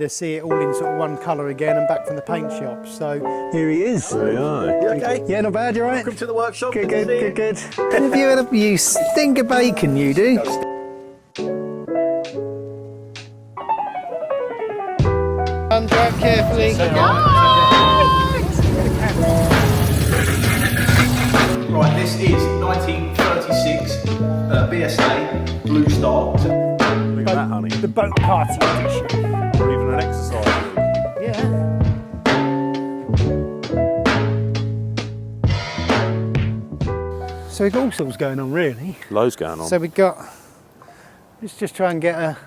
To see it all in sort of one colour again and back from the paint shop. So here he is. There you are. You okay? Yeah, not bad, you right? Welcome to the workshop. Good. Have you had you stink of bacon, you do? Drive carefully. Right, this is 1936 BSA Blue Star. Look at that, honey. The boat party edition. Or even an exercise. Yeah. So we've got all sorts going on, really. Loads going on. So we've got, let's just try and get a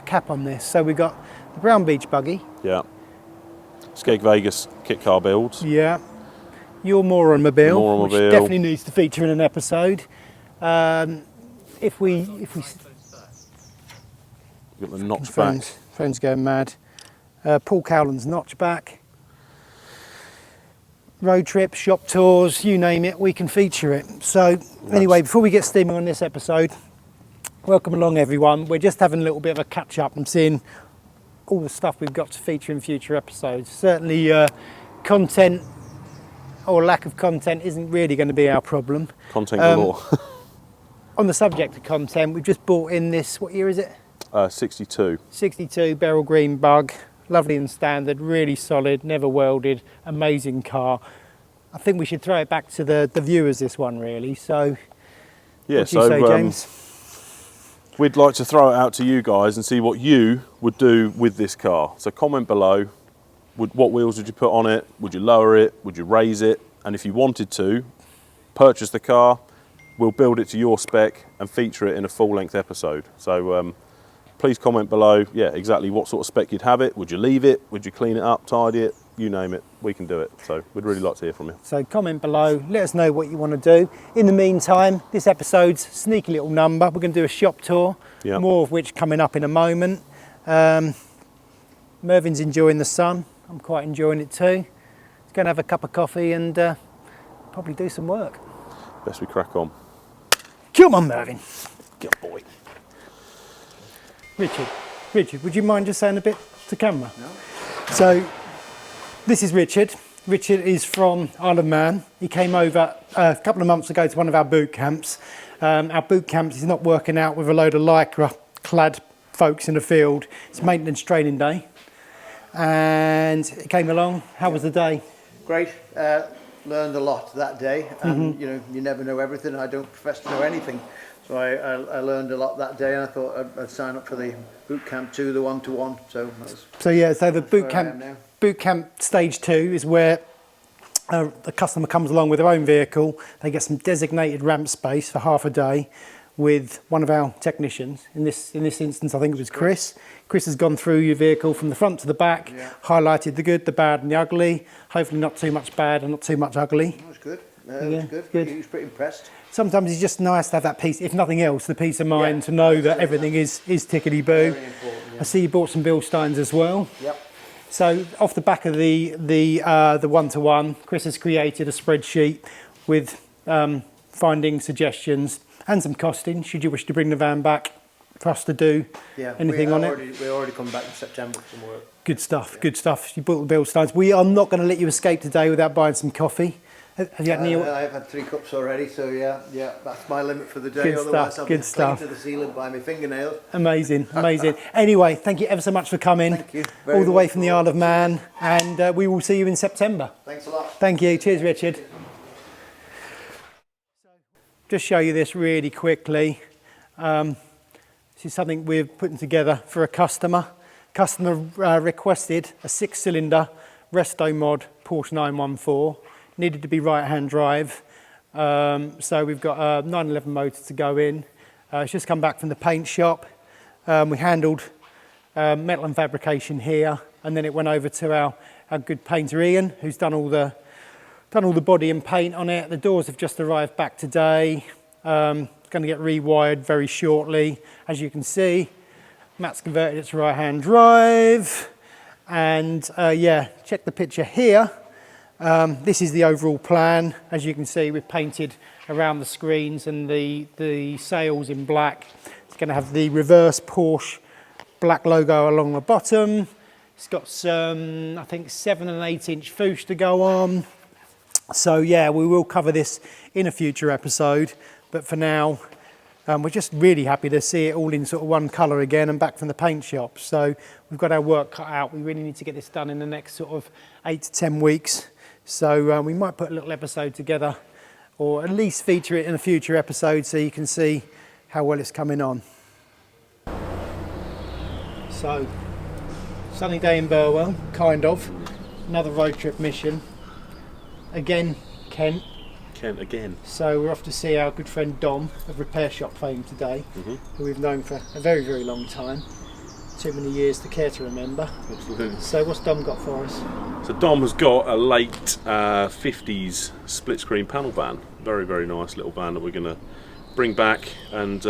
cap on this. So we've got the Brown Beach buggy. Yeah. Skeg Vegas kit car builds. Yeah. Your Moron Mobile, which Moron-mobile. definitely needs to feature in an episode. If we We've got the notch back. phone's going mad. Paul Cowland's notchback. Road trips, shop tours, you name it, we can feature it. So anyway, before we get steaming on this episode, welcome along everyone. We're just having a little bit of a catch up and seeing all the stuff we've got to feature in future episodes. Certainly content or lack of content isn't really going to be our problem. Content galore. On the subject of content, we've just bought in this, what year is it? 62. 62 Beryl Green Bug, lovely and standard, really solid, never welded, amazing car. I think we should throw it back to the viewers, this one really. So, Yeah, what do you say, James? we'd like to throw it out to you guys and see what you would do with this car. So comment below, what wheels would you put on it? Would you lower it? Would you raise it? And if you wanted to, purchase the car, we'll build it to your spec and feature it in a full-length episode. So please comment below, yeah, exactly what sort of spec you'd have it. Would you leave it? Would you clean it up, tidy it? You name it, we can do it. So we'd really like to hear from you. So comment below, let us know what you want to do. In the meantime, this episode's sneaky little number. We're going to do a shop tour, Yep. more of which coming up in a moment. Mervin's enjoying the sun. I'm quite enjoying it too. He's going to have a cup of coffee and probably do some work. Best we crack on. Come on, Mervin. Good boy. Richard, would you mind just saying a bit to camera? No. So, this is Richard. Richard is from Isle of Man. He came over a couple of months ago to one of our boot camps. Our boot camps is not working out with a load of lycra clad folks in the field. It's maintenance training day. And he came along. How was the day? Great. Learned a lot that day, and you know, you never know everything. I don't profess to know anything, so I learned a lot that day, and I thought I'd sign up for the boot camp 2, the 1-to-1. So The boot camp stage 2 is where the customer comes along with their own vehicle. They get some designated ramp space for half a day with one of our technicians. In this instance, I think it was Chris. Chris has gone through your vehicle from the front to the back, highlighted the good, the bad and the ugly. Hopefully not too much bad and not too much ugly. that was good. That was good. He was pretty impressed. Sometimes it's just nice to have that peace, if nothing else, the peace of mind to know that everything is tickety-boo. Very important. Yeah. I see you bought some Bilsteins as well. Yep. So off the back of the 1-to-1, Chris has created a spreadsheet with finding suggestions and some costing, should you wish to bring the van back for us to do anything on it. We already come back in September for some work. Good stuff, good stuff. You bought the Bilsteins. We are not going to let you escape today without buying some coffee. Have you had any? I've had 3 cups already, so yeah, that's my limit for the day. Good Otherwise, stuff, I'll good be stuff. clinging to the ceiling by my fingernails. Amazing. Anyway, thank you ever so much for coming. Thank you. All the way much from the Isle of Man, and we will see you in September. Thanks a lot. Thank you. Cheers, Richard. Just show you this really quickly. This is something we're putting together for a customer. Customer requested a 6-cylinder Resto Mod Porsche 914. Needed to be right-hand drive. So we've got a 911 motor to go in. It's just come back from the paint shop. We handled metal and fabrication here, and then it went over to our good painter Ian, who's done all the body and paint on it. The doors have just arrived back today. Going to get rewired very shortly. As you can see, Matt's converted it to right-hand drive. And check the picture here. This is the overall plan. As you can see, we've painted around the screens and the sails in black. It's going to have the reverse Porsche black logo along the bottom. It's got some, I think, 7 and 8 inch foosh to go on. So yeah, we will cover this in a future episode, but for now, we're just really happy to see it all in sort of one colour again and back from the paint shop. So we've got our work cut out. We really need to get this done in the next sort of 8 to 10 weeks. So we might put a little episode together, or at least feature it in a future episode so you can see how well it's coming on. So, sunny day in Burwell, kind of. Another road trip mission. Again, Kent. Kent again. So we're off to see our good friend Dom of Repair Shop fame today, who we've known for a very, very long time. Too many years to care to remember. So what's Dom got for us? So Dom has got a late 50s split screen panel van. Very, very nice little van that we're going to bring back and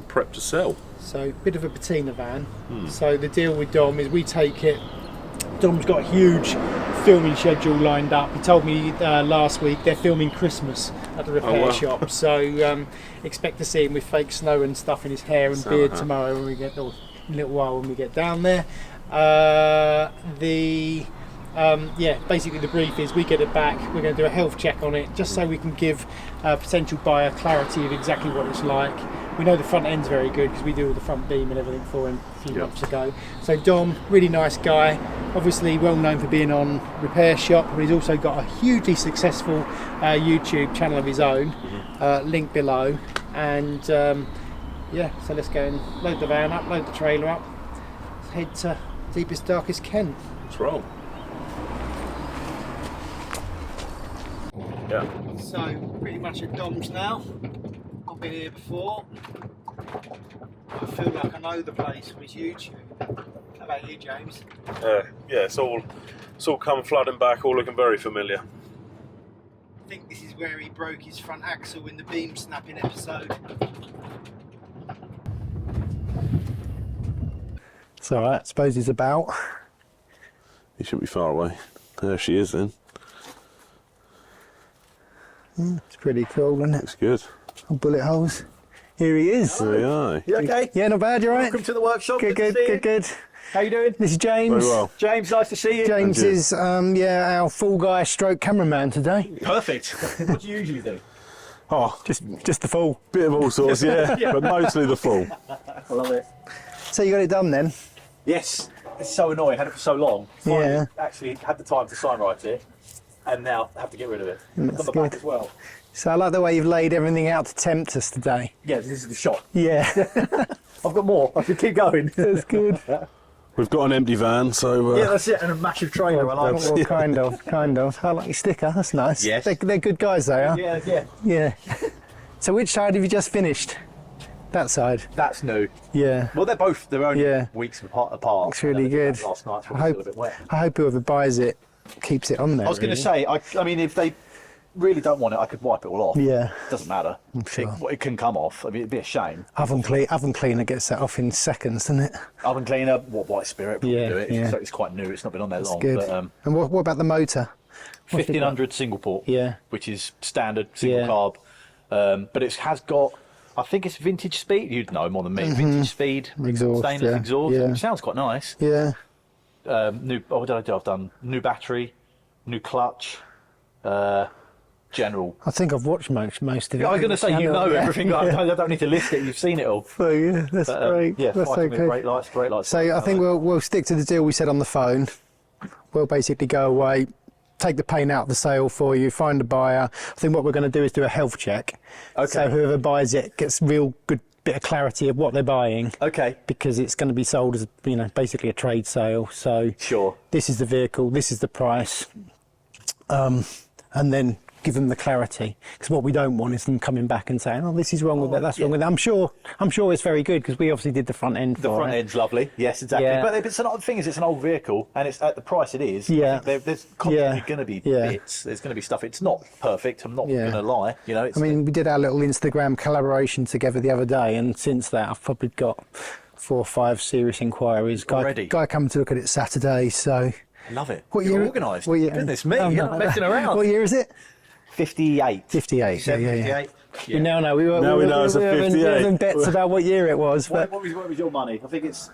prep to sell. So bit of a patina van. So the deal with Dom is we take it. Dom's got a huge filming schedule lined up. He told me last week they're filming Christmas at the repair shop. So expect to see him with fake snow and stuff in his hair and Santa beard hat. tomorrow when we get, or in a little while when we get down there. Basically the brief is we get it back, we're going to do a health check on it just so we can give a potential buyer clarity of exactly what it's like. We know the front end's very good because we do all the front beam and everything for him a few months ago. So Dom, really nice guy, obviously well known for being on Repair Shop, but he's also got a hugely successful YouTube channel of his own, link below. And so let's go and load the van up, load the trailer up, let's head to deepest, darkest Kent. Let's roll. Yeah. So pretty much at Dom's now. I've been here before. I feel like I know the place from his YouTube. How about you, James? It's all come flooding back, all looking very familiar. I think this is where he broke his front axle in the beam snapping episode. It's alright, I suppose he's about. He shouldn't be far away. There she is then. It's pretty cool, isn't it? Looks good. Oh, bullet holes. Here he is. There we are. You okay? Yeah, not bad, you alright? Welcome to the workshop. Good, to see you. good. How you doing? This is James. Very well. James, nice to see you. James Thank you. is our full guy stroke cameraman today. Perfect. What do you usually do? Oh, Just the full. bit of all sorts, yeah, but mostly the full. I love it. So you got it done then? Yes, it's so annoying. Had it for so long. Finally, actually had the time to sign write it, and now have to get rid of it. That's On the back good. as well. So I like the way you've laid everything out to tempt us today. Yeah, this is the shot. Yeah, I've got more. I should keep going. that's good. We've got an empty van, so Yeah, that's it. And a massive trailer. I like Well, kind of. I like your sticker, that's nice. Yes. They're good guys, they are. Yeah. Yeah. So which side have you just finished? That side? That's new. Yeah. Well, they're only Yeah. weeks apart. Looks really good. Last night, so I it's still a bit wet. hope whoever buys it keeps it on there. I was going to really. say, I mean, if they really don't want it, I could wipe it all off. Yeah. Doesn't matter. sure. It can come off. I mean, it'd be a shame. Oven cleaner gets that off in seconds, doesn't it? Oven cleaner, white spirit, probably Yeah, do it. yeah. So it's quite new. It's not been on there long. Good. But, And what about the motor? What's it got? 1500 single port. Yeah. Which is standard single Yeah. carb. But it has got, I think it's vintage speed. You'd know more than me. Vintage speed. Exhaust, Stainless yeah. exhaust. Yeah. It sounds quite nice. Yeah. What did I do? I've done new battery, new clutch, general. I think I've watched most of it. I was going to say, you know Yeah. everything. I don't need to list it. You've seen it all. So yeah, that's great. Yeah, That's so fighting with good. great lights. So I think we'll stick to the deal we said on the phone. We'll basically go away, take the paint out of the sale for you, find a buyer. I think what we're going to do is do a health check. Okay. So whoever buys it gets real good bit of clarity of what they're buying. Okay. Because it's going to be sold as, basically a trade sale. So Sure. this is the vehicle, this is the price, and then give them the clarity. Because what we don't want is them coming back and saying, "Oh, this is wrong with that, that's wrong with that." I'm sure it's very good because we obviously did the front end. The front end's lovely. Yes, exactly. Yeah. But it's the thing is, it's an old vehicle, and it's at the price it is. Yeah. I think there's constantly Yeah. going to be Yeah. bits. There's going to be stuff. It's not perfect. I'm not Yeah. going to lie. It's, I mean, we did our little Instagram collaboration together the other day, and since that, I've probably got 4 or 5 serious inquiries. Already? Guy coming to look at it Saturday. So, I love it. what You're year? organised. what year- Goodness me, Oh, you're no. not messing around. What year is it? 58. 58. Yeah, yeah, yeah. 58. We now know. We were Now we know it's a we were 58. having bets about what year it was, but What was your money? I think it's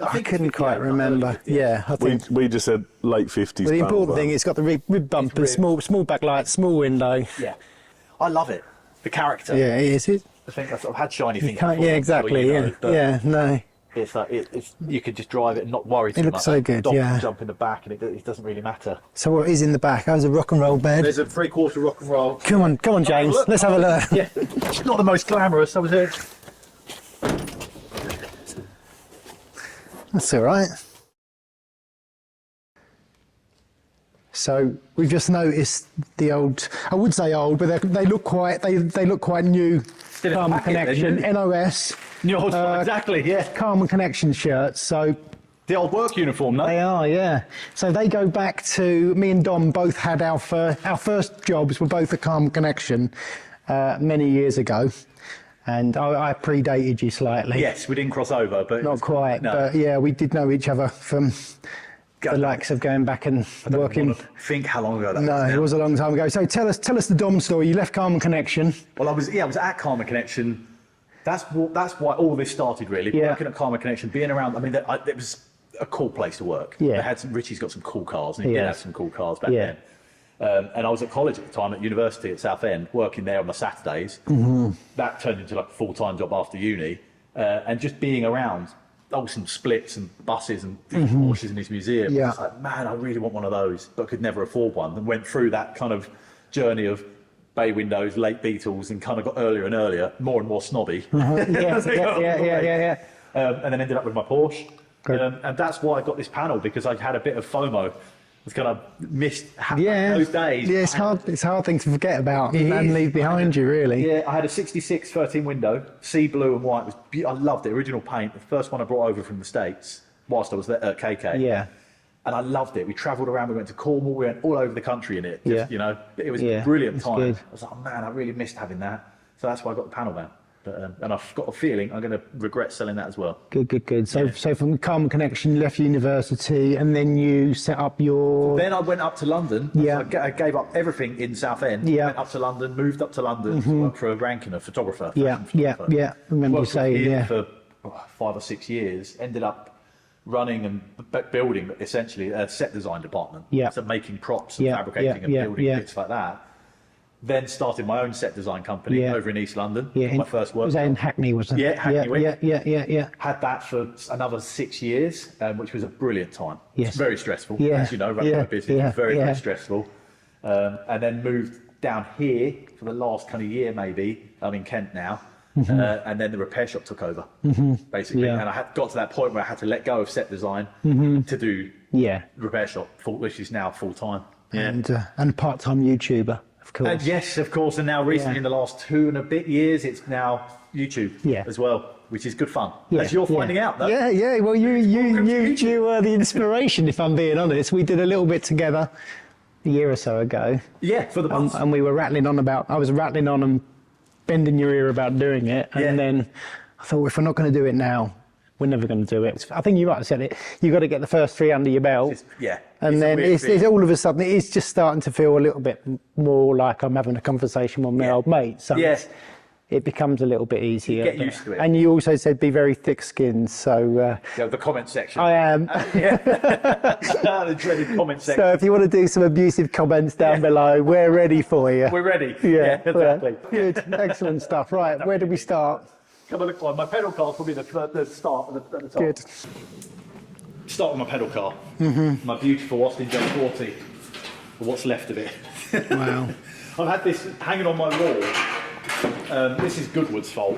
I think couldn't it's quite 58, remember. early 58. Yeah, I think. We just said late 50s. But the panel important van. thing, it's got the rib bumper, It's ribbed. small backlight, small window. Yeah, I love it. The character. Yeah, it is. It, I think I've had shiny you things. can't, before, yeah, I'm sure exactly. you Yeah, know, but yeah, no. It's like it's you could just drive it and not worry too much. looks so good, Dog yeah. can jump in the back and it doesn't really matter. So what is in the back? How's a rock and roll bed? There's a 3/4 rock and roll. Come on, James. look. Let's have a look. Yeah, it's not the most glamorous. I was That's all right. So we've just noticed the old. I would say old, but they look quite. They look quite new. Still in Carmen the packet, Connection, they're new. NOS, exactly. Yeah, Carmen Connection shirts. So the old work uniform. No. they are, yeah. So they go back to me and Dom. Both had our first jobs were both at Carmen Connection many years ago, and I predated you slightly. Yes, we didn't cross over, but Not quite, No. but yeah, we did know each other from the likes of going back and working. Think how long ago that No, was. it now. was a long time ago. So tell us the Dom story. You left Carmen Connection. Well, I was at Karma Connection. That's why all this started, really. Yeah. Working at Karma Connection, being around. I mean, it was a cool place to work. Yeah. They had Richie's got some cool cars, and he did Yes. have some cool cars back Yeah. then. And I was at college at the time, at university at Southend, working there on the Saturdays. Mm-hmm. That turned into like a full-time job after uni, and just being around. Some splits and buses and Porsches in this museum. Mm-hmm. Yeah. I was like, man, I really want one of those, but could never afford one. And went through that kind of journey of bay windows, late Beatles, and kind of got earlier and earlier, more and more snobby. Yeah. And then ended up with my Porsche. Good. And that's why I got this panel, because I had a bit of FOMO. It's kind of missed Yeah. those days. Yeah, it's hard. It's a hard thing to forget about It and is. leave behind you, really. Yeah, I had a 66 13 window, sea blue and white. It was I loved it. Original paint. The first one I brought over from the States whilst I was there at KK. Yeah. And I loved it. We travelled around. We went to Cornwall. We went all over the country in it. Just, Yeah. You know, it was Yeah, a brilliant it's time. good. I was like, oh, man, I really missed having that. So that's why I got the panel van. But, and I've got a feeling I'm going to regret selling that as well. Good. So from Carmen Connection, you left university, and then you set up your. Then I went up to London. Yeah. I gave up everything in Southend. Yeah. Went up to London, moved up to London to work for a Rankin, a photographer. Yeah, fashion yeah, photographer. yeah. Remember you Worked saying, with him yeah. for 5 or 6 years. Ended up running and building essentially a set design department. Yeah. So making props and Yeah, fabricating and yeah, building yeah. bits like that. Then started my own set design company Yeah. over in East London. Yeah, My first work. Was that in Hackney? Wasn't it? Yeah, Hackney Wick. Yeah. Had that for another 6 years, which was a brilliant time. Yes. It's very stressful, Yeah, as you know, running yeah, a business. yeah, Very, yeah. very stressful. And then moved down here for the last kind of year, maybe. I'm in Kent now. And then the repair shop took over, basically. Yeah. And I got to that point where I had to let go of set design to do Yeah. repair shop, which is now full time. And a part-time YouTuber, of course. And yes, of course. And now recently, Yeah. in the last 2 and a bit years, it's now YouTube Yeah. as well, which is good fun. Yeah, As you're yeah. finding out, though. Yeah. Well, Welcome to YouTube. you were the inspiration, if I'm being honest. We did a little bit together a year or so ago, Yeah, for the month. and we were rattling on about. I was rattling on and bending your ear about doing it, and Yeah. then I thought, if we're not going to do it now, we're never going to do it. I think you might have said it. You got to get the first 3 under your belt. Yeah. And It's a then weird it's feeling. all of a sudden, it's just starting to feel a little bit more like I'm having a conversation with my Yeah. old mate. So Yeah. it becomes a little bit easier. get used to it. And you also said be very thick-skinned, so Yeah, the comment section. I am. The dreaded comment section. So if you want to do some abusive comments down below, we're ready for you. We're ready. yeah, exactly. Good, excellent stuff. Right, where do we start? Come on, look, my pedal car will be the start at the top. Good. Start with my pedal car. My beautiful Austin J40, or what's left of it. Wow. I've had this hanging on my wall. This is Goodwood's fault.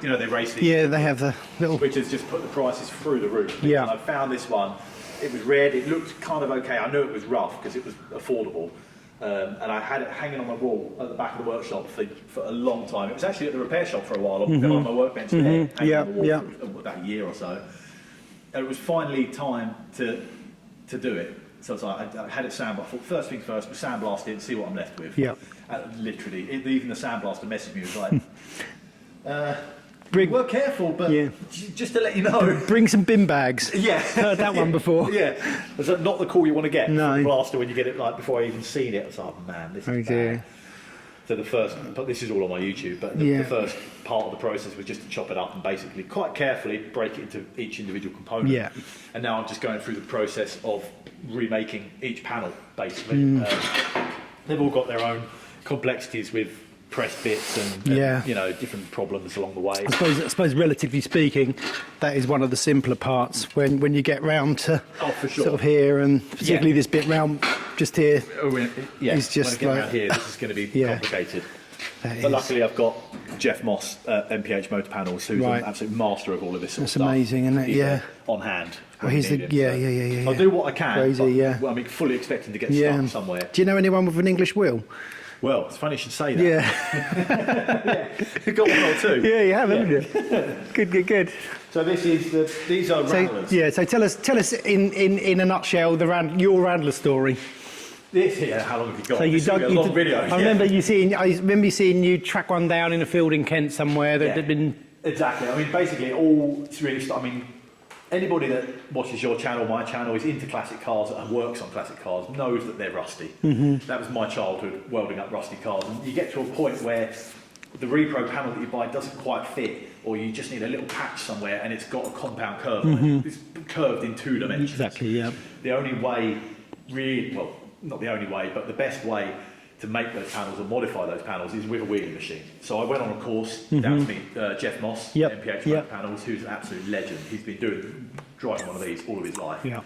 You know, they race these. Yeah, they have the little. Which has just put the prices through the roof. Yeah. And I found this one. It was red. It looked kind of okay. I knew it was rough because it was affordable. And I had it hanging on my wall at the back of the workshop for a long time. It was actually at the repair shop for a while. I've been on my workbench there, hanging Yeah, on the wall yeah. for about a year or so. And it was finally time to do it. So it's like, I had it sandblasted. I thought, first thing first, we sandblast it and see what I'm left with. Yeah. Literally, even the sandblaster messaged me, was like, Bring, "We're careful, but Yeah. just to let you know." bring some bin bags. Yeah, Heard that one before. Yeah, is that not the call you want to get? No. from the blaster when you get it like before I even seen it. I was like, oh, man, this Oh is dear. bad. So the first, but this is all on my YouTube, but the first part of the process was just to chop it up and basically quite carefully break it into each individual component. Yeah. And now I'm just going through the process of remaking each panel, basically. They've all got their own complexities with pressed bits and you know, different problems along the way. I suppose, relatively speaking, that is one of the simpler parts when you get round to for sure. sort of here, and particularly this bit round just here. It's just when I get like- around here, this is going to be complicated. That But is- luckily, I've got Jeff Moss, MPH Motor Panels, who's Right. an absolute master of all of this sort That's of stuff. amazing, isn't it? He's, Yeah. on hand. Well, when he's the, needed, yeah, so yeah, yeah, yeah. I'll do what I can. Crazy, but, yeah. Well, I mean, fully expecting to get Yeah. stuck somewhere. Do you know anyone with an English wheel? Well, it's funny you should say that. Yeah. You've got one or two. Yeah, you have, haven't you? Good. So these are rattlers. So tell us in a nutshell your Randler story. How long have you got? So you This will dug. be a long video. I remember you seeing you track one down in a field in Kent somewhere that had been. Exactly. I mean, basically, it's really. I mean, anybody that watches your channel, my channel, is into classic cars and works on classic cars knows that they're rusty. Mm-hmm. That was my childhood, welding up rusty cars. And you get to a point where the repro panel that you buy doesn't quite fit, or you just need a little patch somewhere, and it's got a compound curve on it. It's curved in 2 dimensions. Exactly. Yeah. The only way, really, well, not the only way, but the best way to make those panels or modify those panels is with a wheeling machine. So I went on a course down to meet Jeff Moss, MPH Motor Panels, who's an absolute legend. He's been driving one of these all of his life. Yeah.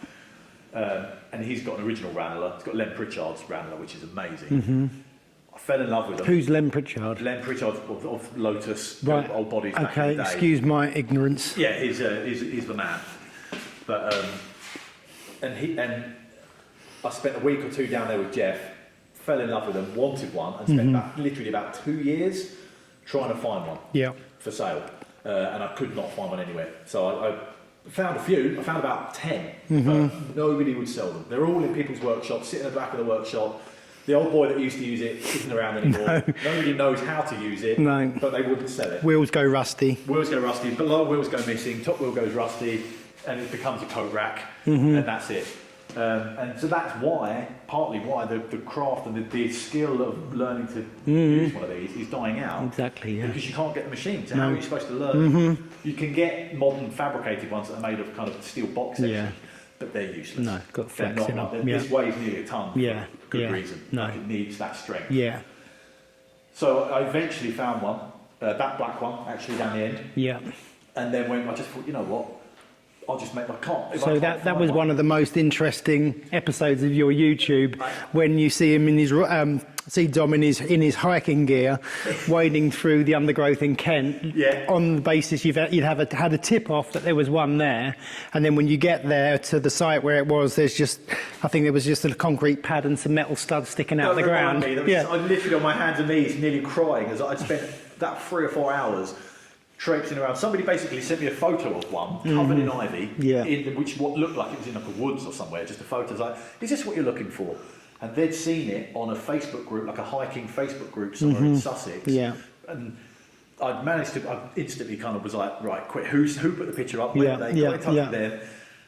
And he's got an original Ranelagh. He's got Len Pritchard's Ranelagh, which is amazing. I fell in love with him. Who's Len Pritchard? Len Pritchard of Lotus, Right. old bodies back in Okay. the day. Excuse my ignorance. Yeah, he's the man. But and I spent a week or 2 down there with Jeff, fell in love with them, wanted one, and spent literally about 2 years trying to find one Yeah. for sale, and I could not find one anywhere. So I found a few. I found about 10, but nobody would sell them. They're all in people's workshops, sitting in the back of the workshop. The old boy that used to use it isn't around anymore. Nobody knows how to use it, No. but they wouldn't sell it. Wheels go rusty. Wheels go rusty, below wheels go missing, top wheel goes rusty, and it becomes a coat rack, and that's it. And so that's partly why the craft and the skill of learning to use one of these is dying out. Exactly. Yeah. Because you can't get the machine. So how are you supposed to learn? You can get modern fabricated ones that are made of kind of steel box section, Yeah. but they're useless. No, got They're flex in not. them. This weighs nearly a ton. Yeah, For good yeah. reason. No. Like it needs that strength. Yeah. So I eventually found one, that black one, actually down the end. Yeah. And then I just thought, you know what? I'll just make my car. So that was one of the most interesting episodes of your YouTube, when you see him in his see Dom in his hiking gear, wading through the undergrowth in Kent. Yeah. On the basis you'd had a tip off that there was one there, and then when you get there to the site where it was, I think there was just a concrete pad and some metal studs sticking out the ground. I literally on my hands and knees, nearly crying as I'd spent that 3 or 4 hours traipsing around. Somebody basically sent me a photo of one covered in ivy, Yeah. what looked like it was in like a woods or somewhere. Just a photo. Like, is this what you're looking for? And they'd seen it on a Facebook group, like a hiking Facebook group somewhere in Sussex. Yeah. And I instantly kind of was like, right, quick, who put the picture up? When Yeah, they yeah, got in touch yeah. with them.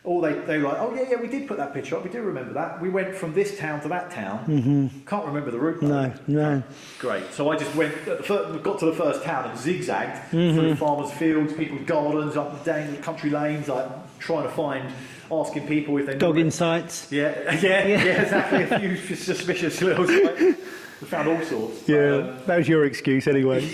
They were like, oh yeah, we did put that picture up. We do remember that. We went from this town to that town. Can't remember the route. Though. No. Great. So I just got to the first town and zigzagged through farmers' fields, people's gardens, up down country lanes, like trying to asking people if they Dog knew it. insights. Yeah, exactly. A few suspicious little. We found all sorts. Yeah, that was your excuse anyway.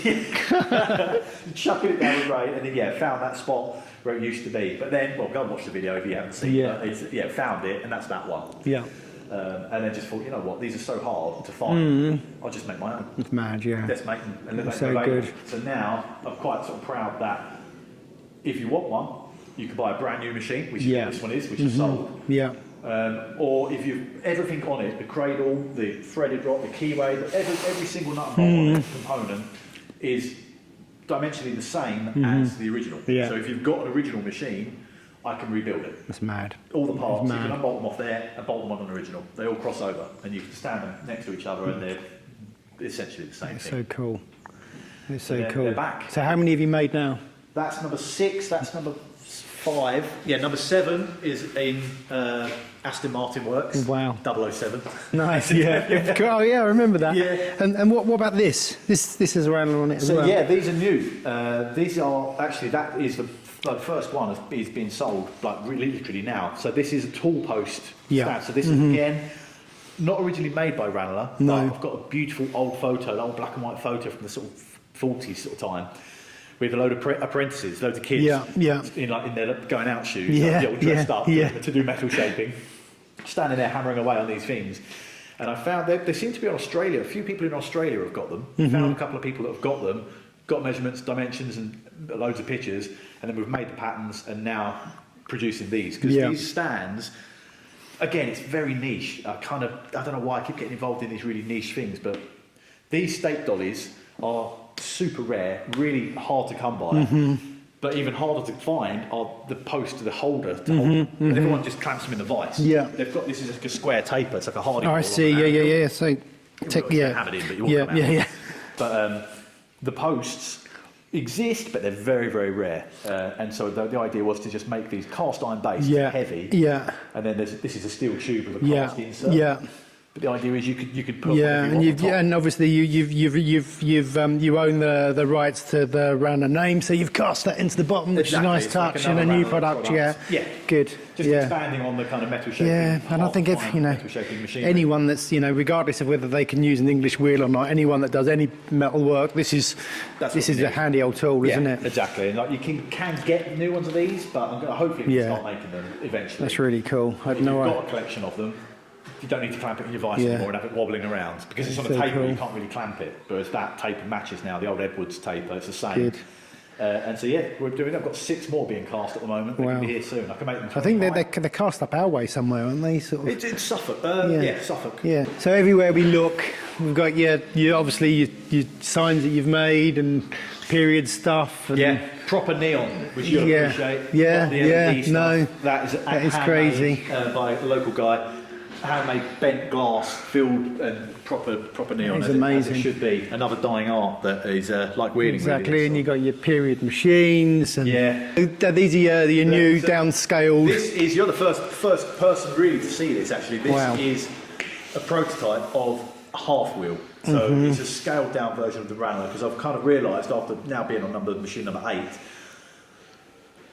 Chucking it down the road, and then found that spot where it used to be. But then, go and watch the video if you haven't seen it. Yeah. Found it, and that's that one. Yeah. And then just thought, you know what, these are so hard to find. I'll just make my own. It's mad, yeah. Let's make them and let's So make them good. So now I'm quite sort of proud that if you want one, you can buy a brand new machine, which this one is, which is sold. Yeah. Or if you've everything on it, the cradle, the threaded rod, the keyway, every single nut and bolt on it, component is dimensionally the same as the original. Yeah. So if you've got an original machine, I can rebuild it. That's mad. All the parts, you mad. can unbolt them off there and bolt them on an original. They all cross over, and you can stand them next to each other, and they're essentially the same It's thing. so cool. It's so They're cool. back. So how many have you made now? That's number 6. That's number 5. Yeah, number 7 is in Aston Martin Works. Wow. 007. Nice, yeah. Oh, yeah, I remember that. Yeah. And what about this? This has Ranelagh on it as So well. yeah, these are new. These are actually, that is the first one is being sold like really literally now. So this is a tall post Yeah. stand. So this is again not originally made by Ranelagh. No. But I've got a beautiful old photo, an old black and white photo from the sort of 40s sort of time, with a load of apprentices, loads of kids, Yeah. in their going out shoes, Yeah, all dressed yeah, up yeah. to do metal shaping, standing there hammering away on these things. And I found they seem to be in Australia. A few people in Australia have got them. Found a couple of people that have got them, got measurements, dimensions, and loads of pictures. And then we've made the patterns and now producing these. Because Yeah. these stands, again, it's very niche. I don't know why I keep getting involved in these really niche things, but these stake dollies are super rare, really hard to come by. But even harder to find are the post, the holder to hold. Everyone just clamps them in the vice. Yeah. They've got, this is like a square taper. It's like a hardy. Oh, I see. Yeah. So, yeah. Have it in, but you won't Yeah, come out. yeah. But the posts exist, but they're very, very rare. And so the idea was to just make these cast iron based, Yeah. heavy. Yeah. And then this is a steel tube with a Yeah. cast insert. Yeah. But the idea is you could put Yeah, whatever and you want on top. and obviously you own the rights to the Ranelagh name, so you've cast that into the bottom, which Exactly, is a nice it's like touch and a another new Ranelagh product. product. Yeah, Yeah. good. Just yeah. expanding on the kind of metal shaping. Yeah, and I think if metal shaping machinery. anyone that's regardless of whether they can use an English wheel or not, anyone that does any metal work, this is That's this what is we a need. handy old tool, Yeah, isn't it? exactly. And like you can get new ones of these, but I'm gonna hopefully we can Yeah. start making them eventually. That's really cool. I If had no you've idea. got a collection of them, you don't need to clamp it in your vice Yeah. anymore and have it wobbling around because it's on a So taper. cool. You can't really clamp it, whereas that taper matches now the old Edwards taper. It's the same. Good. And so yeah, we're doing. I've got 6 more being cast at the moment. They're Wow. going to be here soon. I can make them. I think 25. they're cast up our way somewhere, aren't they? Sort of. It's Suffolk. Yeah. Yeah, Suffolk. Yeah. So everywhere we look, we've got your obviously your signs that you've made and period stuff. And Yeah, proper neon, which you'll Yeah. appreciate. Yeah, Not the LED yeah, stuff. no. That is handmade, crazy. By a local guy. Handmade bent glass, filled and proper neon. It's as amazing. it should be. Another dying art that is like wheeling. Exactly, really, and you got your period machines. And Yeah. These are your new So- downscaled. You're the first person really to see this. Actually, this Wow. is a prototype of a half wheel. So Mm-hmm. it's a scaled down version of the Ranelagh because I've kind of realised after now being on machine number 8.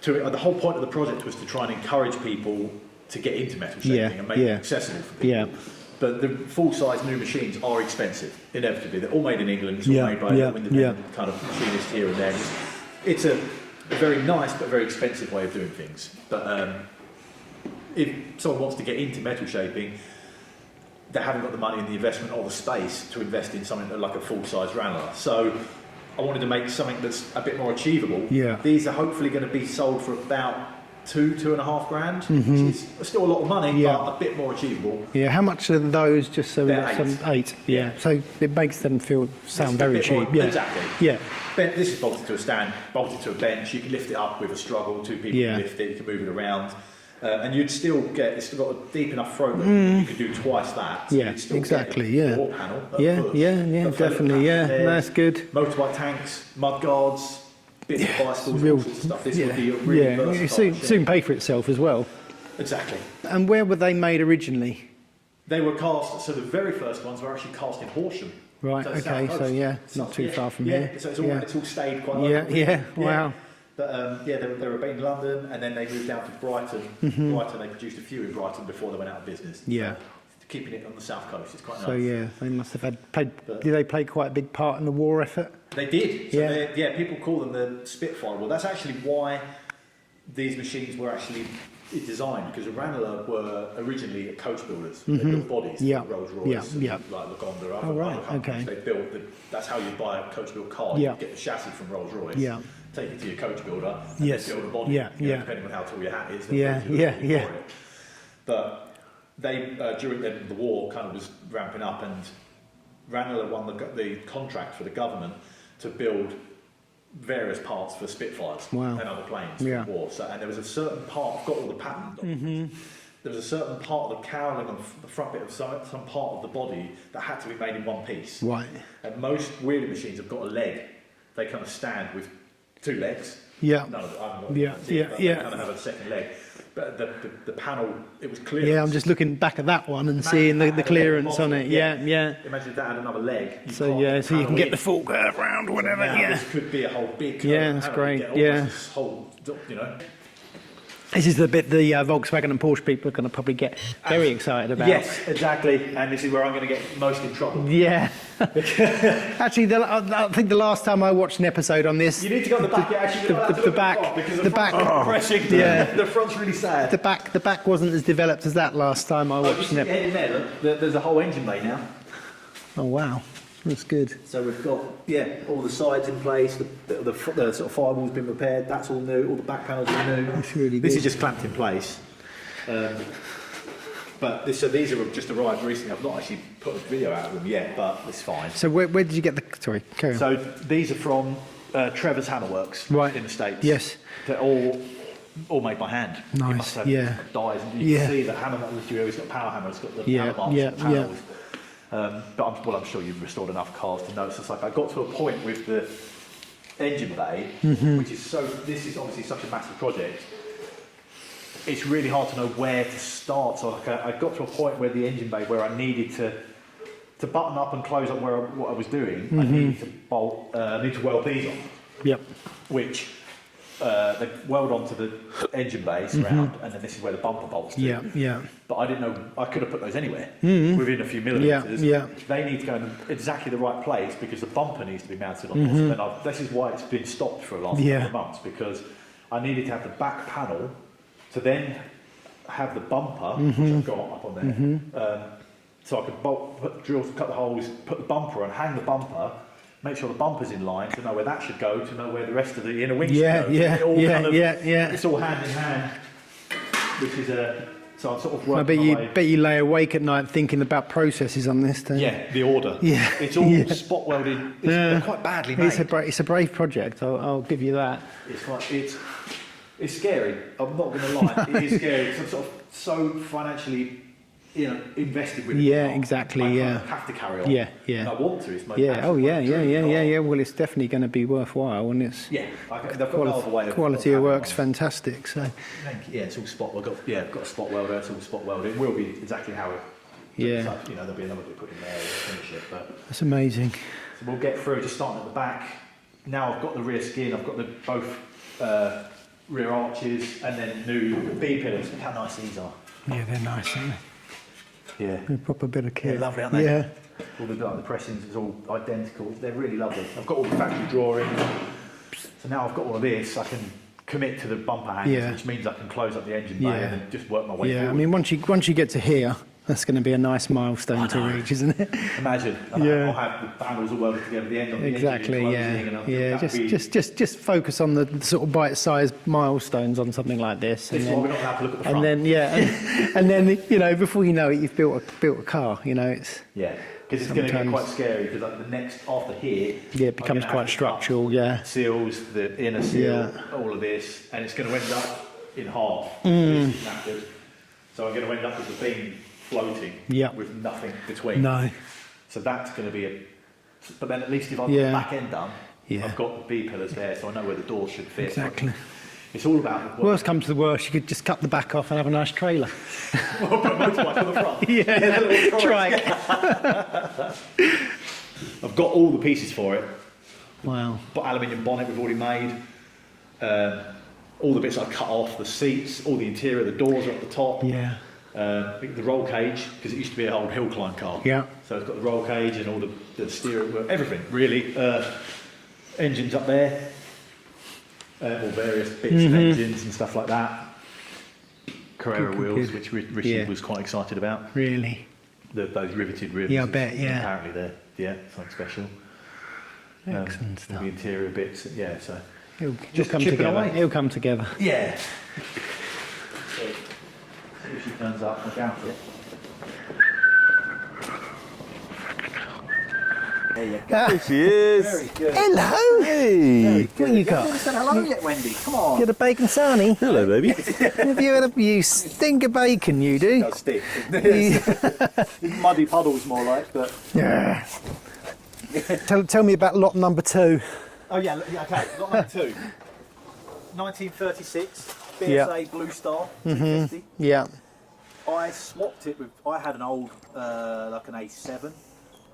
The whole point of the project was to try and encourage people to get into metal shaping Yeah, and make yeah. it accessible for people. Yeah. But the full-size new machines are expensive, inevitably. They're all made in England. It's all Yeah, made by yeah, independent kind of machinists here and there. It's a very nice but very expensive way of doing things. But if someone wants to get into metal shaping, they haven't got the money and the investment or the space to invest in something like a full-size Ranelagh. So I wanted to make something that's a bit more achievable. Yeah. These are hopefully going to be sold for about $2.5 grand, which is still a lot of money, Mm-hmm. Yeah. but a bit more achievable. Yeah, how much are those? Just so we They're got some 8. Yeah, so it makes them sound It's a very bit more- cheap. Yeah, exactly. Yeah, This is bolted to a stand, bolted to a bench. You can lift it up with a struggle. 2 people Yeah. can lift it. You can move it around, and you'd still get. It's got a deep enough throat that you could do twice that. So Yeah, you'd still exactly, Get yeah. a floor panel. a Yeah, push, yeah, a filler definitely, yeah, patch that's good. Motorbike tanks, mud guards, bits of bicycles, real. all sorts of stuff. This Yeah, would be a really yeah. versatile It soon, machine. soon pay for itself as well. Exactly. And where were they made originally? They were cast. So the very first ones were actually cast in Horsham. Right, So okay, South so Coast. yeah, not too far from yeah. here. So it's all, Yeah. it's all stayed quite Yeah, local. yeah, wow. But they were in London, and then they moved down to Brighton. Brighton, they produced a few in Brighton before they went out of business. Mm-hmm. Yeah. So keeping it on the south coast is quite So nice. yeah, they must have had played. But- Did they play quite a big part in the war effort? They did. So Yeah. people call them the Spitfire. Well, that's actually why these machines were actually designed, because Ranelagh were originally coach builders. They built bodies Yeah. for Rolls Royce, Yeah, yeah. like Lagonda, Oh, other right, companies. okay. They built that's how you buy a coach built car. Yeah. You get the chassis from Rolls Royce. Yeah. Take it to your coach builder. And Yes. Then build a body. Yeah, you know, yeah. Depending on how tall your hat is. they'll Yeah, build you a yeah, body yeah. for it. But they during the war kind of was ramping up, and Ranelagh won the contract for the government to build various parts for Spitfires Wow. and other planes Yeah. for the war. So, and there was a certain part, I've got all the patent documents, there was a certain part of the cowling on the front bit of some part of the body that had to be made in one piece. Right. And most wheelie machines have got a leg. They kind of stand with 2 legs. Yeah. None of it. I haven't got Yeah, it, yeah, but yeah. They kind of have a second leg. But the panel, it was clear. Yeah, I'm just looking back at that one and seeing the clearance on it. Yeah, yeah. Imagine if that had another leg. So yeah, so you can get the full curve round, whatever. Now Yeah. this could be a whole big curve Yeah, that's panel. great, You get yeah. almost this whole, you know. This is the bit the Volkswagen and Porsche people are going to probably get very excited about. Yes, exactly. And this is where I'm going to get most in trouble. Yeah. Actually, I think the last time I watched an episode on this, You need to go on the back. Yeah, actually, the back, because the back, pressing. yeah. The front's really sad. the back wasn't as developed as that last time I You watched see an the episode. head in there, look, there's a whole engine bay now. Oh wow, that's good. So we've got, all the sides in place, the sort of firewall's been repaired, that's all new, all the back panels are new. That's really This good. is just clamped in place. But so these have just arrived recently. I've not actually put a video out of them yet, but it's fine. So where did you get the? Sorry, carry on. So these are from Trevor's Hammerworks Right. in the States. Yes. They're all made by hand. You Nice, must have yeah. dies, and you Yeah. can see the hammer that was it's got a power hammer, it's got the Yeah, hammer marks, yeah, the panels. But I'm sure you've restored enough cars to know. So it's like I got to a point with the engine bay, Mm-hmm. which is this is obviously such a massive project. It's really hard to know where to start. So like I got to a point where the engine bay, where I needed to button up and close up what I was doing. Mm-hmm. I needed to weld these on, Yep. which they weld onto the engine bay surround, and then this is where the bumper bolts do. Mm-hmm. Yeah, yeah. But I didn't know I could have put those anywhere within a few millimetres. Yeah. They need to go in exactly the right place because the bumper needs to be mounted on this. And this is why it's been stopped for the last Yeah. couple of months, because I needed to have the back panel to then have the bumper, which I've got up on there. So I could cut the holes, put the bumper on, hang the bumper, make sure the bumper's in line to know where that should go, to know where the rest of the inner wing Yeah, should go. yeah, It all yeah, kind of- yeah. It's all hand in hand, which is so I'm sort of I working my way. bet you lay awake at night thinking about processes on this. Don't you? Yeah, the order. Yeah, It's all yeah. spot welded. They're quite badly made. It's a brave project. I'll give you that. It's scary. I'm not going to lie. It is scary because I'm sort of so financially, invested with it. Yeah, now. exactly, I kind yeah. of have to carry on. Yeah, yeah. And I want to. It's my Yeah. passion, Oh yeah, my yeah, dream yeah, car. yeah, yeah. Well, it's definitely going to be worthwhile, and it's Yeah, they've got no other way quality of having work's one. fantastic. So Yeah, it's all spot. I've got a spot welder. It's all spot welded. It will be exactly how it. Yeah. So, there'll be another bit put in there to finish it, but. that's amazing. So we'll get through, just starting at the back. Now I've got the rear skin, I've got both rear arches, and then new B-pillars. Look how nice these are. Yeah, they're nice, aren't they? Yeah. A proper bit of kit. They're lovely, aren't they? Yeah. All the pressings is all identical. They're really lovely. I've got all the factory drawings. So now I've got all of this, I can commit to the bumper hangers, Yeah. which means I can close up the engine bay Yeah. and then just work my way Yeah. forward. I mean, once you get to here, that's going to be a nice milestone to reach, isn't it? Imagine, Yeah. I'll have the panels all welded together, the end on the Exactly. engine Yeah. closing, and Yeah. that'd be- Just focus on the sort of bite-sized milestones on something like this, This is why we're not allowed to look at the front. and then and then before you know it, you've built a car. It's Yeah, because it's going to get Sometimes- quite scary because the next after here, yeah, it becomes I'm gonna quite have to structural. cut Yeah. seals, the inner seal, Yeah. all of this, and it's going to end up in half. Mm. This is knackered. So I'm going to end up with the beam floating Yeah. with nothing between. No. So that's going to be but then at least if I've got Yeah. the back end done, Yeah. I've got the B pillars there, so I know where the doors should fit. Exactly. It's all about Worst comes to the worst, you could just cut the back off and have a nice trailer. put a motorbike on the front. Yeah. the little Try. I've got all the pieces for it. Wow. But aluminium bonnet we've already made. All the bits I've cut off, the seats, all the interior, the doors are at the top. Yeah. The roll cage, because it used to be an old hill climb car. Yeah. So it's got the roll cage and all the steering wheel, everything really. Engines up there, all various bits of engines and stuff like that. Carrera Good, wheels, good. which Richie Yeah. was quite excited about. Really. Those riveted ribs. Yeah, I bet, yeah. Apparently they're something special. Excellent stuff. The interior bits, yeah. So It'll Just come chipping together. away. It'll come together. yeah. So, see if she turns up. I doubt it. There you go. There she is. Very good. Hello. Hey. What you got? Said hello yet, Wendy. Come on. Get a bacon sarnie? Hello, baby. Have you had a you stink of bacon? You do. Does stick. You- Muddy puddles, more like. But Yeah. tell me about lot number 2. oh yeah, okay. Lot number 2. 1936 Yeah. BSA Blue Star 250. Yeah. I swapped it with. I had an old, like an A7,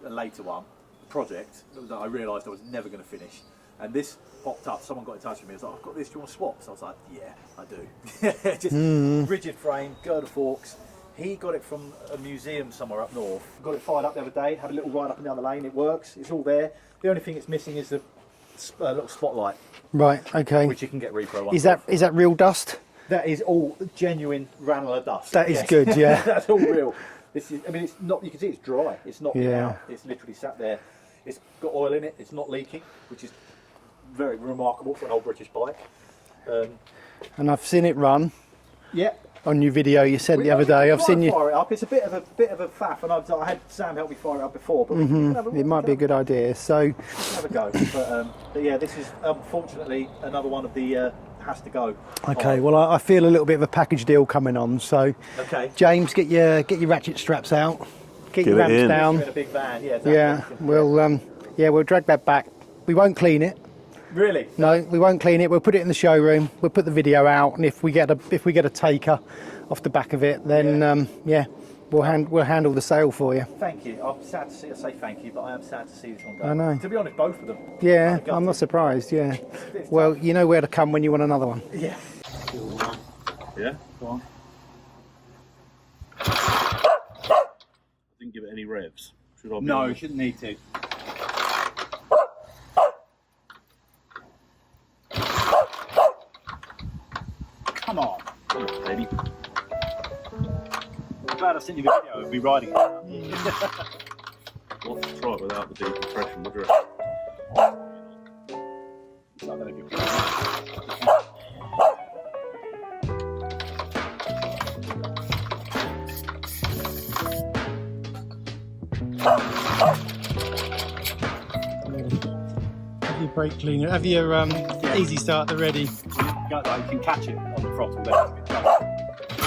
a later one, project that I realised I was never going to finish, and this popped up. Someone got in touch with me. I was like, "I've got this. Do you want to swap?" So I was like, "Yeah, I do." Just rigid frame, girder forks. He got it from a museum somewhere up north. Got it fired up the other day. Had a little ride up and down the lane. It works. It's all there. The only thing it's missing is the little spotlight, Right. Okay. which you can get repro on. Is that real dust? That is all genuine Ranelagh dust. That is Yes. good, yeah. That's all real. This is, I mean, it's not, you can see it's dry. It's not been Yeah. out. It's literally sat there. It's got oil in it. It's not leaking, which is very remarkable for an old British bike. And I've seen it run Yeah. on your video you sent the other day. I've seen you. Fire it up. It's a bit of a faff, and I had Sam help me fire it up before, but we can have It might be a good idea. So, have a go. But yeah, this is unfortunately another one of the has to go. okay. Well, I feel a little bit of a package deal coming on. So, Okay. James, get your ratchet straps out. Get your Get it ramps in. down. In a big van. Yeah. Exactly. Yeah. We'll drag that back. We won't clean it. Really. No, we won't clean it. We'll put it in the showroom. We'll put the video out, and if we get a taker off the back of it, then we'll handle the sale for you. Thank you. I'm sad to see. I say thank you, but I am sad to see this one go. I know. To be honest, both of them. Yeah, Kinda I'm not gutted. surprised. Yeah. It's Well, you know where to come when you want another one. Yeah. Yeah? Go on. I didn't give it any revs. Should I be No, you honest? shouldn't need to. Come on. Come on, Eddie. I'm glad I sent you the video of me riding it. Let's try it without the decompression, would you reckon? It's not going to be. Have your brake cleaner. Have your easy start the ready. You can catch it on the throttle there.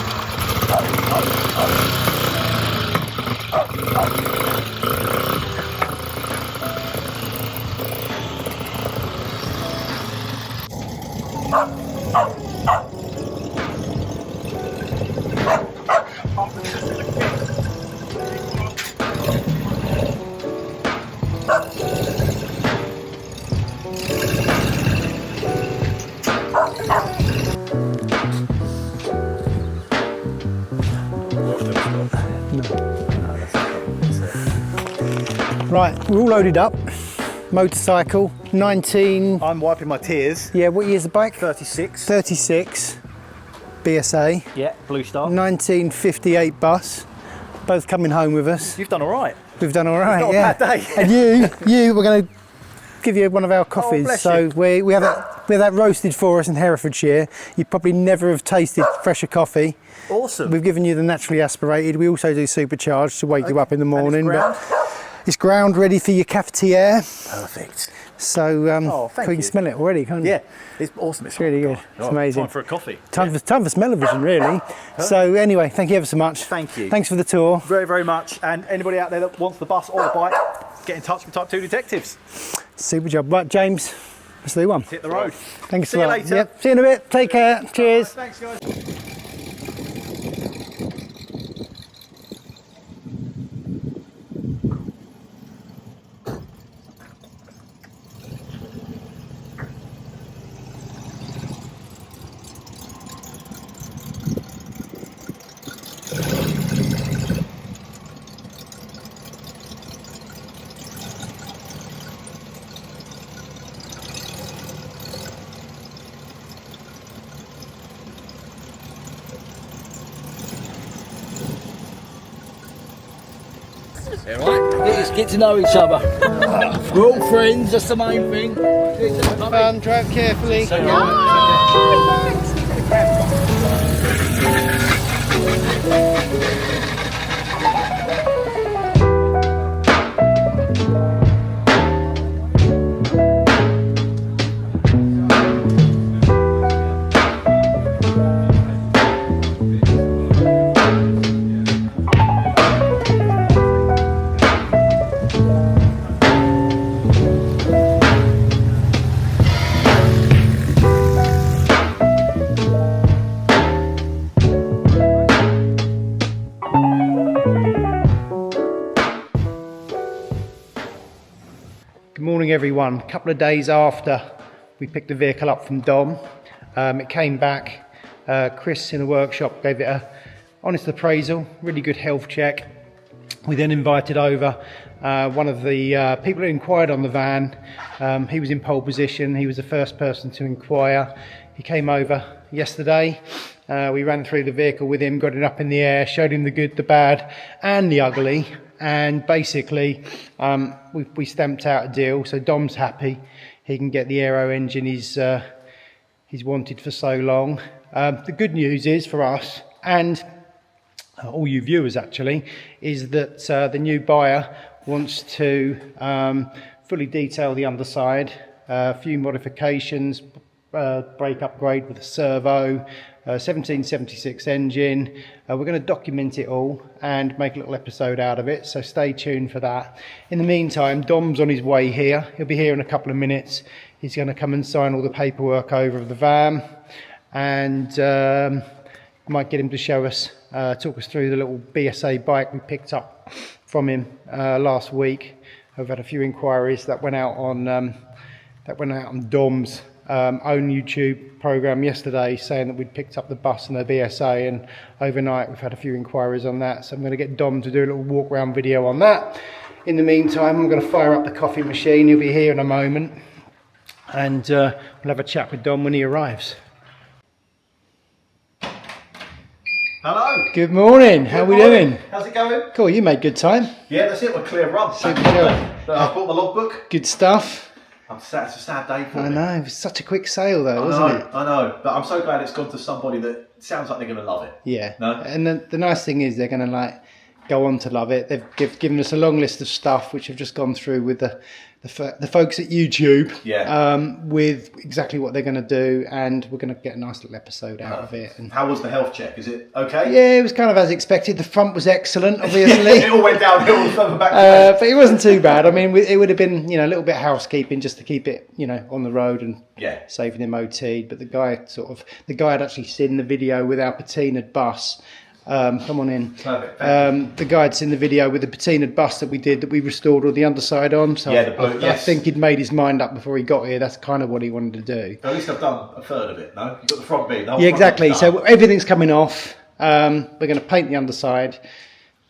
Right, we're all loaded up. Motorcycle, 19. I'm wiping my tears. Yeah, what year's the bike? 36. 36. BSA. Yeah, Blue Star. 1958 bus. Both coming home with us. You've done all right. We've done all right. not a Yeah. bad day. And we're going to give you one of our coffees. bless So you. we have that roasted for us in Herefordshire. You probably never have tasted fresher coffee. Awesome. We've given you the naturally aspirated. We also do supercharged to wake you up in the morning. ground? It's ground ready for your cafetiere. Perfect. So thank you you. can smell it already, can't you? Yeah, it's awesome. It's really good. It's amazing. Time for a coffee. Time for smell-o-vision, really. So anyway, thank you ever so much. Thank you. Thanks for the tour. Very, very much. And anybody out there that wants the bus or the bike, get in touch with Type 2 Detectives. Super job. Right, James, let's do one. Hit the road. Thanks See a you lot. later. Yep. See you in a bit. Take care. Cheers. Thanks, guys. Just get to know each other. We're all friends, that's the main thing. Drive carefully. Morning everyone. A couple of days after we picked the vehicle up from Dom, it came back. Chris in the workshop gave it a honest appraisal, really good health check. We then invited over one of the people who inquired on the van. He was in pole position. He was the first person to inquire. He came over yesterday. We ran through the vehicle with him, got it up in the air, showed him the good, the bad and the ugly. And basically, we stamped out a deal. So Dom's happy. He can get the aero engine he's wanted for so long. The good news is for us and all you viewers actually, is that the new buyer wants to fully detail the underside, a few modifications, brake upgrade with a servo, 1776 engine. We're going to document it all and make a little episode out of it, so stay tuned for that. In the meantime, Dom's on his way here. He'll be here in a couple of minutes. He's going to come and sign all the paperwork over of the van, and might get him to show us, talk us through the little BSA bike we picked up from him last week. I've had a few inquiries that went out on Dom's own YouTube program yesterday, saying that we'd picked up the bus and the BSA, and overnight we've had a few inquiries on that. So I'm going to get Dom to do a little walk around video on that. In the meantime, I'm going to fire up the coffee machine. He'll be here in a moment, and we'll have a chat with Dom when he arrives. Hello. Good morning. How we doing? How's it going? Cool. You made good time. Yeah, that's it. We're clear run. Super job. I bought the logbook. Good stuff. It's a sad day for I me. know. It was such a quick sale though, I wasn't know, it? I know, but I'm so glad it's gone to somebody that sounds like they're going to love it. Yeah. No? And the nice thing is they're going to like go on to love it. They've given us a long list of stuff which have just gone through with the folks at YouTube. Yeah. With exactly what they're going to do, and we're going to get a nice little episode out of it. And How was the health check? Is it okay? yeah, it was kind of as expected. The front was excellent, obviously. It all went downhill further back. But it wasn't too bad. I mean, it would have been, a little bit of housekeeping just to keep it, on the road and Yeah. saving him OT. But the guy had actually seen the video with our patinaed bus. Come on in. Perfect. Thank The guy had seen the video with the patinaed bus that we restored all the underside on. So Yeah, the blue, I yes. think he'd made his mind up before he got here. That's kind of what he wanted to do. At least I've done a third of it, no? You've got the front bit. Yeah, exactly. So everything's coming off. We're going to paint the underside,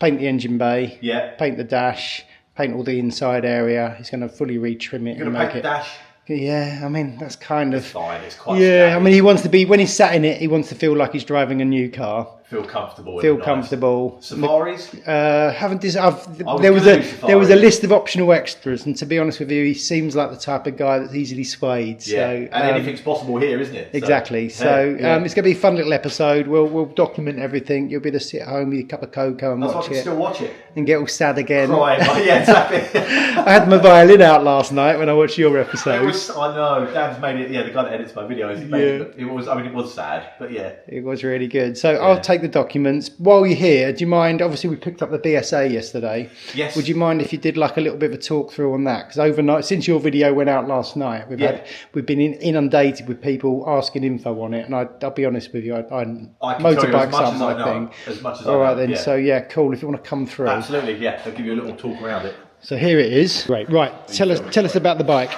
paint the engine bay, Yeah. paint the dash, paint all the inside area. He's going to fully retrim it You're and going to make paint the it. dash. Yeah, I mean that's kind of. Fine, it's quite Yeah, I standard. mean he wants to be, when he's sat in it, he wants to feel like he's driving a new car. Feel comfortable. Feel nice. comfortable. Safaris? Haven't this? There gonna was do there was a safari. list of optional extras, and to be honest with you, he seems like the type of guy that's easily swayed. Yeah. So And anything's possible here, isn't it? So, exactly. So yeah. it's going to be a fun little episode. We'll document everything. You'll be able to sit at home with a cup of cocoa and That's why I watch can it still watch it. and get all sad again. Crying. Yeah, exactly. I had my violin out last night when I watched your episode. It was, I know, Dan's made it, the guy that edits my videos, he made it was sad, but yeah. It was really good. So I'll take the documents. While you're here, do you mind, obviously we picked up the BSA yesterday. Yes. Would you mind if you did like a little bit of a talk through on that? Because overnight, since your video went out last night, we've been inundated with people asking info on it. And I'll be honest with you, I can tell you as motorbikes much aren't as I my know. thing. As much as All I right know, then, yeah. so yeah, cool. If you want to come through. Absolutely, yeah. I'll give you a little talk around it. So here it is. Great. Right. Tell us about the bike.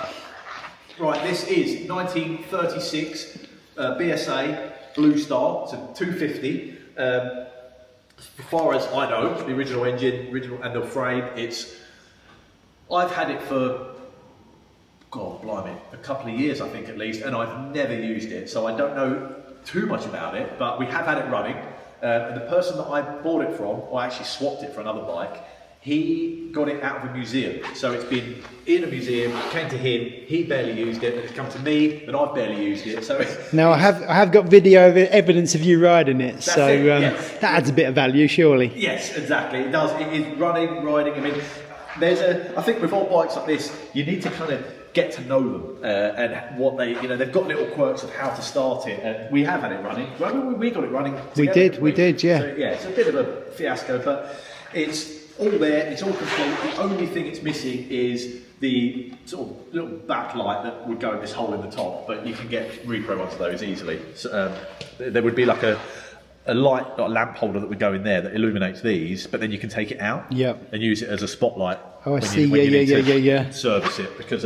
Right, this is 1936 BSA Blue Star. It's a 250. As far as I know, the original engine, and the frame. I've had it for, God blimey, a couple of years I think at least, and I've never used it, so I don't know too much about it. But we have had it running, and the person that I bought it from, or actually swapped it for another bike, he got it out of a museum. So it's been in a museum, came to him, he barely used it, and it's come to me, and I've barely used it. So Now I have got video evidence of you riding it, so it, yes. that adds a bit of value, surely. yes, exactly, it does. It is running, riding. I mean, I think with all bikes like this, you need to kind of get to know them and what they've got little quirks of how to start it, and we have had it running. Well, we got it running together, We did, yeah. So, yeah, it's a bit of a fiasco, but it's all there, it's all complete. The only thing it's missing is the sort of little backlight that would go in this hole in the top, but you can get repro onto those easily. So, there would be like a a light, like a lamp holder that would go in there that illuminates these, but then you can take it out Yep. and use it as a spotlight. Oh, I when see. when Yeah, need yeah, to yeah, yeah. Service it because.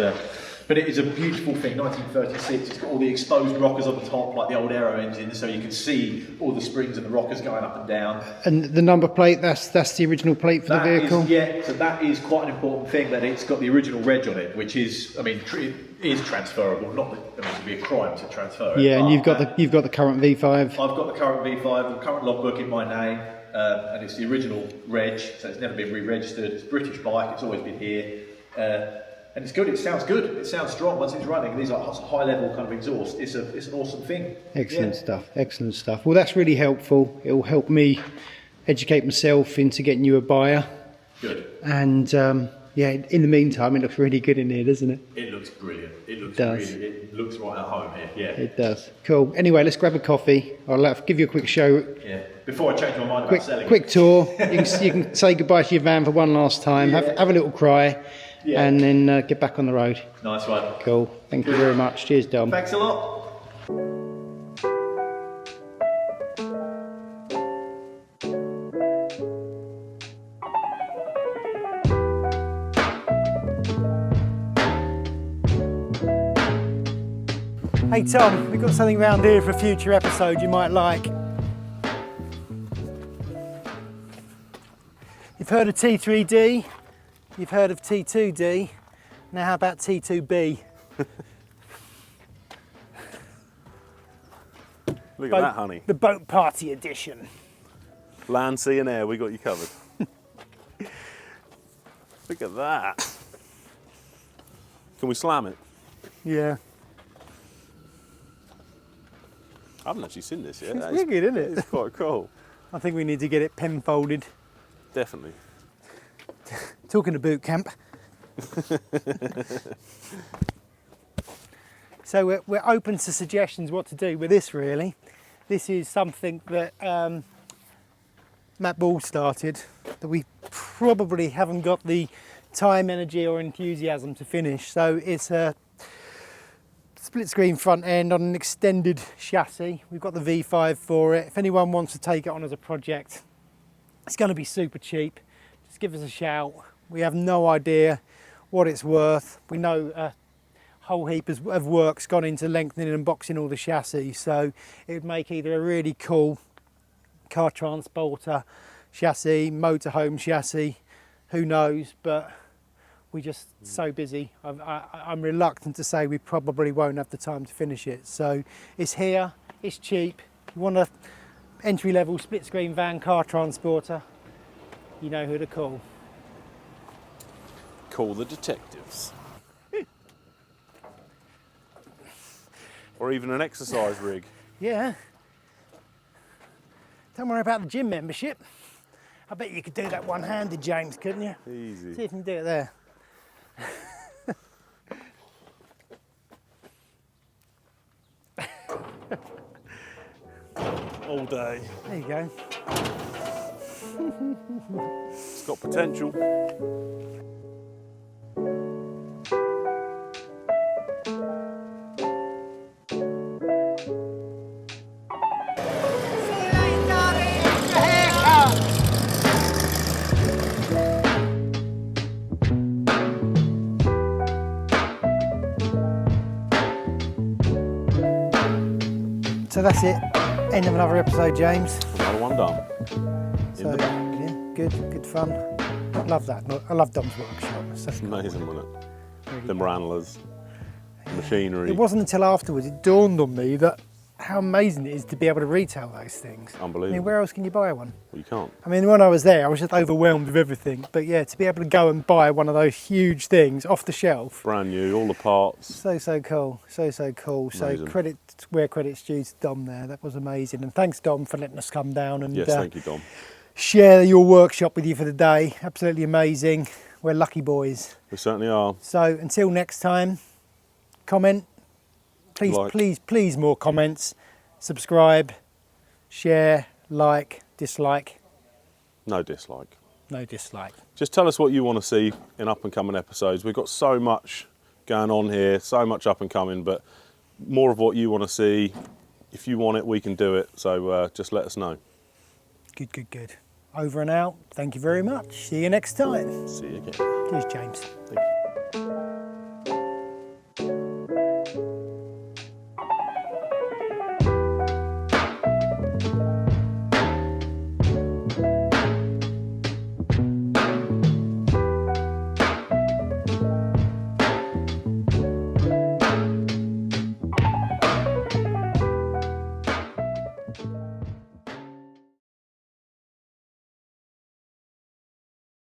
But it is a beautiful thing, 1936. It's got all the exposed rockers on the top, like the old aero engines, so you can see all the springs and the rockers going up and down. And the number plate, that's the original plate for the vehicle? So that is quite an important thing, that it's got the original reg on it, which is, I mean, it is transferable. Not that, I mean, it would be a crime to transfer it. Yeah, and but you've got the current V5. I've got the current V5, the current logbook in my name, and it's the original reg, so it's never been re-registered. It's a British bike, it's always been here. And it's good, it sounds good, it sounds strong once it's running. These are high level kind of exhaust. It's an awesome thing. Excellent Yeah. stuff, excellent stuff. Well, that's really helpful. It'll help me educate myself into getting you a buyer. Good. And yeah, in the meantime, it looks really good in here, doesn't it? It looks brilliant. It does. it looks right at home here, yeah. It does. Cool. Anyway, let's grab a coffee. I'll give you a quick show. Yeah. Before I change my mind about selling Quick tour. You can say goodbye to your van for one last time. Yeah. Have a little cry, Yeah. and then get back on the road. it. Nice one. Cool. Thank you very much. Cheers, Dom. Thanks a lot. Hey Tom, we've got something around here for a future episode you might like. You've heard of T3D, you've heard of T2D, now how about T2B? Look at that, honey. The boat party edition. Land, sea and air, we got you covered. Look at that. Can we slam it? Yeah. I haven't actually seen this yet. It's That is- wicked, isn't it? It's quite cool. I think we need to get it pen folded. Definitely. Talking to boot camp. So we're open to suggestions what to do with this really. This is something that Matt Ball started that we probably haven't got the time, energy or enthusiasm to finish. So it's a split screen front end on an extended chassis. We've got the V5 for it. If anyone wants to take it on as a project, it's going to be super cheap. Just give us a shout. We have no idea what it's worth. We know a whole heap of work's gone into lengthening and boxing all the chassis, so it would make either a really cool car transporter chassis, motorhome chassis, who knows, but we're just so busy. I'm reluctant to say we probably won't have the time to finish it. So it's here, it's cheap. You want a entry-level split-screen van car transporter, you know who to call. Call the detectives. Or even an exercise rig. Yeah. Don't worry about the gym membership. I bet you could do that one-handed, James, couldn't you? Easy. See if you can do it there. All day. There you go. It's got potential. So that's it. End of another episode, James. Another one done. So the back. yeah, good fun. Love that. I love Dom's workshop. It's such a cool Amazing, one. wasn't it? Really Them good. rantlers, machinery. It wasn't until afterwards it dawned on me that how amazing it is to be able to retail those things. I Unbelievable. mean, where else can you buy one? Well, you can't. I mean, when I was there, I was just overwhelmed with everything. But yeah, to be able to go and buy one of those huge things off the shelf, Brand new, all the parts. so cool, so cool. So Amazing. credit where credit's due to Dom there. That was amazing. And thanks, Dom, for letting us come down and Yes, thank you, Dom. share your workshop with you for the day. Absolutely amazing. We're lucky boys. We certainly are. So until next time, comment. Please, Like. please, more comments. Subscribe, share, like, dislike. No dislike. No dislike. Just tell us what you want to see in up and coming episodes. We've got so much going on here, so much up and coming, but more of what you want to see. If you want it, we can do it. So just let us know. Good, good, good. Over and out. Thank you very much. See you next time. See you again. Cheers, James. Thank you.